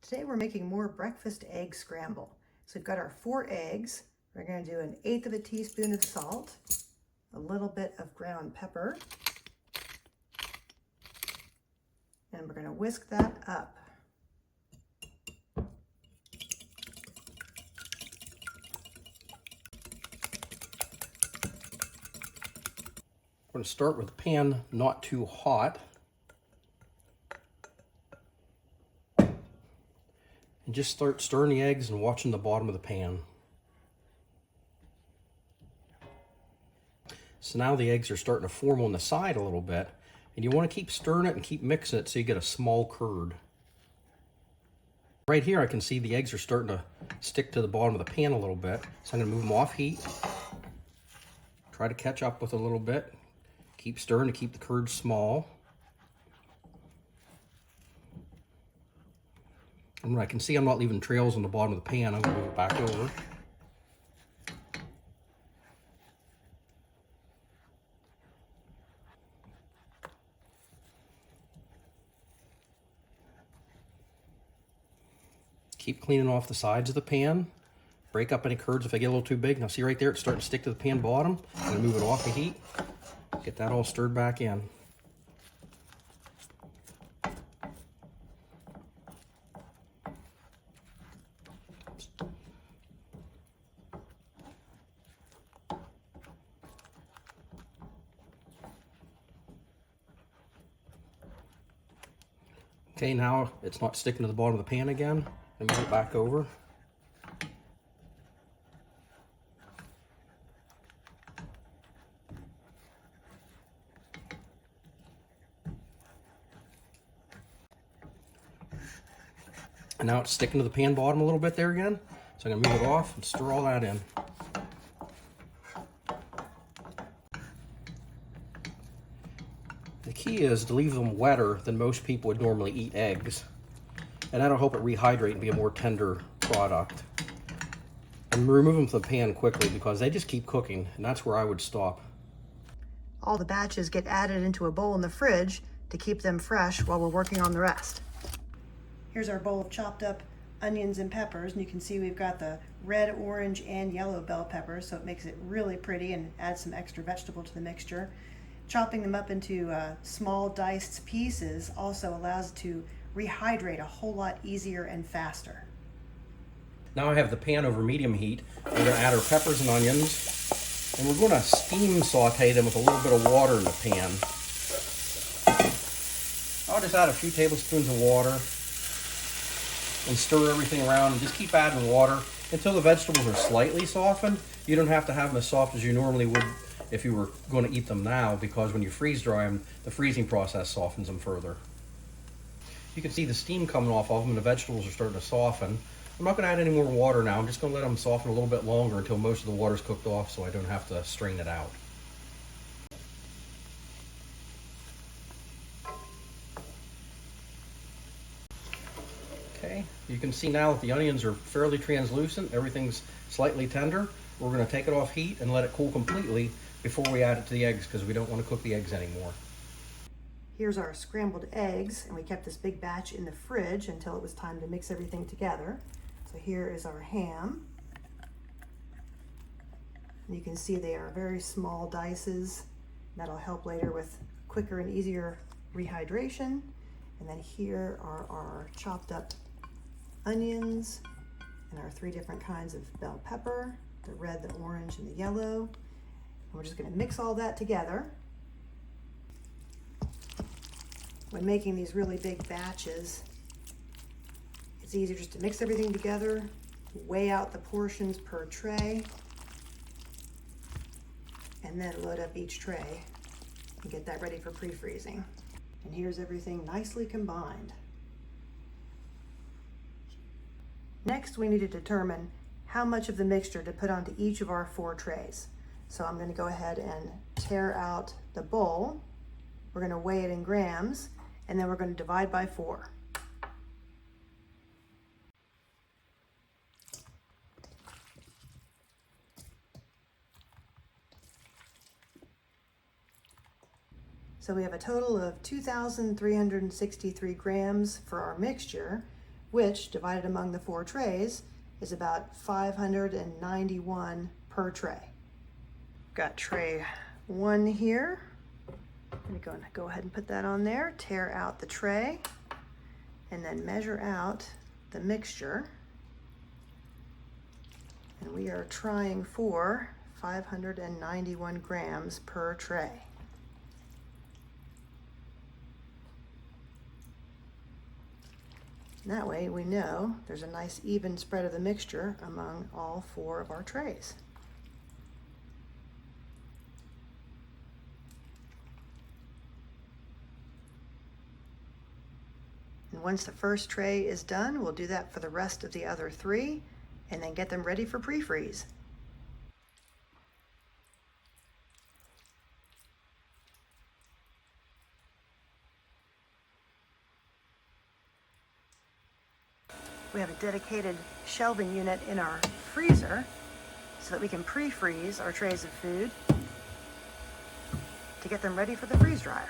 Today we're making more breakfast egg scramble. So we've got our 4 eggs. We're going to do 1/8 of a teaspoon of salt, a little bit of ground pepper, and we're going to whisk that up. I'm going to start with the pan not too hot. And just start stirring the eggs and watching the bottom of the pan. So now the eggs are starting to form on the side a little bit, and you want to keep stirring it and keep mixing it so you get a small curd. Right here I can see the eggs are starting to stick to the bottom of the pan a little bit, so I'm going to move them off heat. Try to catch up with a little bit. Keep stirring to keep the curd small. And I can see I'm not leaving trails on the bottom of the pan. I'm going to move it back over. Keep cleaning off the sides of the pan. Break up any curds if they get a little too big. Now see right there, it's starting to stick to the pan bottom. I'm going to move it off the heat. Get that all stirred back in. Okay, now it's not sticking to the bottom of the pan again. And move it back over. And now it's sticking to the pan bottom a little bit there again. So I'm going to move it off and stir all that in. The key is to leave them wetter than most people would normally eat eggs. And that'll help it rehydrate and be a more tender product. And remove them from the pan quickly because they just keep cooking, and that's where I would stop. All the batches get added into a bowl in the fridge to keep them fresh while we're working on the rest. Here's our bowl of chopped up onions and peppers, and you can see we've got the red, orange, and yellow bell peppers, so it makes it really pretty and adds some extra vegetable to the mixture. Chopping them up into small diced pieces also allows it to rehydrate a whole lot easier and faster. Now I have the pan over medium heat. We're going to add our peppers and onions, and we're going to steam saute them with a little bit of water in the pan. I'll just add a few tablespoons of water and stir everything around, and just keep adding water until the vegetables are slightly softened. You don't have to have them as soft as you normally would if you were going to eat them now, because when you freeze dry them, the freezing process softens them further. You can see the steam coming off of them and the vegetables are starting to soften. I'm not going to add any more water now. I'm just going to let them soften a little bit longer until most of the water's cooked off so I don't have to strain it out. Okay, you can see now that the onions are fairly translucent, everything's slightly tender. We're going to take it off heat and let it cool completely before we add it to the eggs, because we don't want to cook the eggs anymore. Here's our scrambled eggs, and we kept this big batch in the fridge until it was time to mix everything together. So here is our ham. You can see they are very small dices. That'll help later with quicker and easier rehydration. And then here are our chopped up onions and our 3 different kinds of bell pepper, the red, the orange, and the yellow. And we're just going to mix all that together. When making these really big batches, it's easier just to mix everything together, weigh out the portions per tray, and then load up each tray and get that ready for pre-freezing. And here's everything nicely combined. Next, we need to determine how much of the mixture to put onto each of our 4 trays. So I'm going to go ahead and tear out the bowl. We're going to weigh it in grams, and then we're going to divide by 4. So we have a total of 2,363 grams for our mixture, which divided among the 4 trays is about 591 per tray. Got tray 1 here. I'm going to go ahead and put that on there, tear out the tray, and then measure out the mixture. And we are trying for 591 grams per tray. And that way we know there's a nice even spread of the mixture among all 4 of our trays. And once the first tray is done, we'll do that for the rest of the other 3 and then get them ready for pre-freeze. We have a dedicated shelving unit in our freezer so that we can pre-freeze our trays of food to get them ready for the freeze dryer.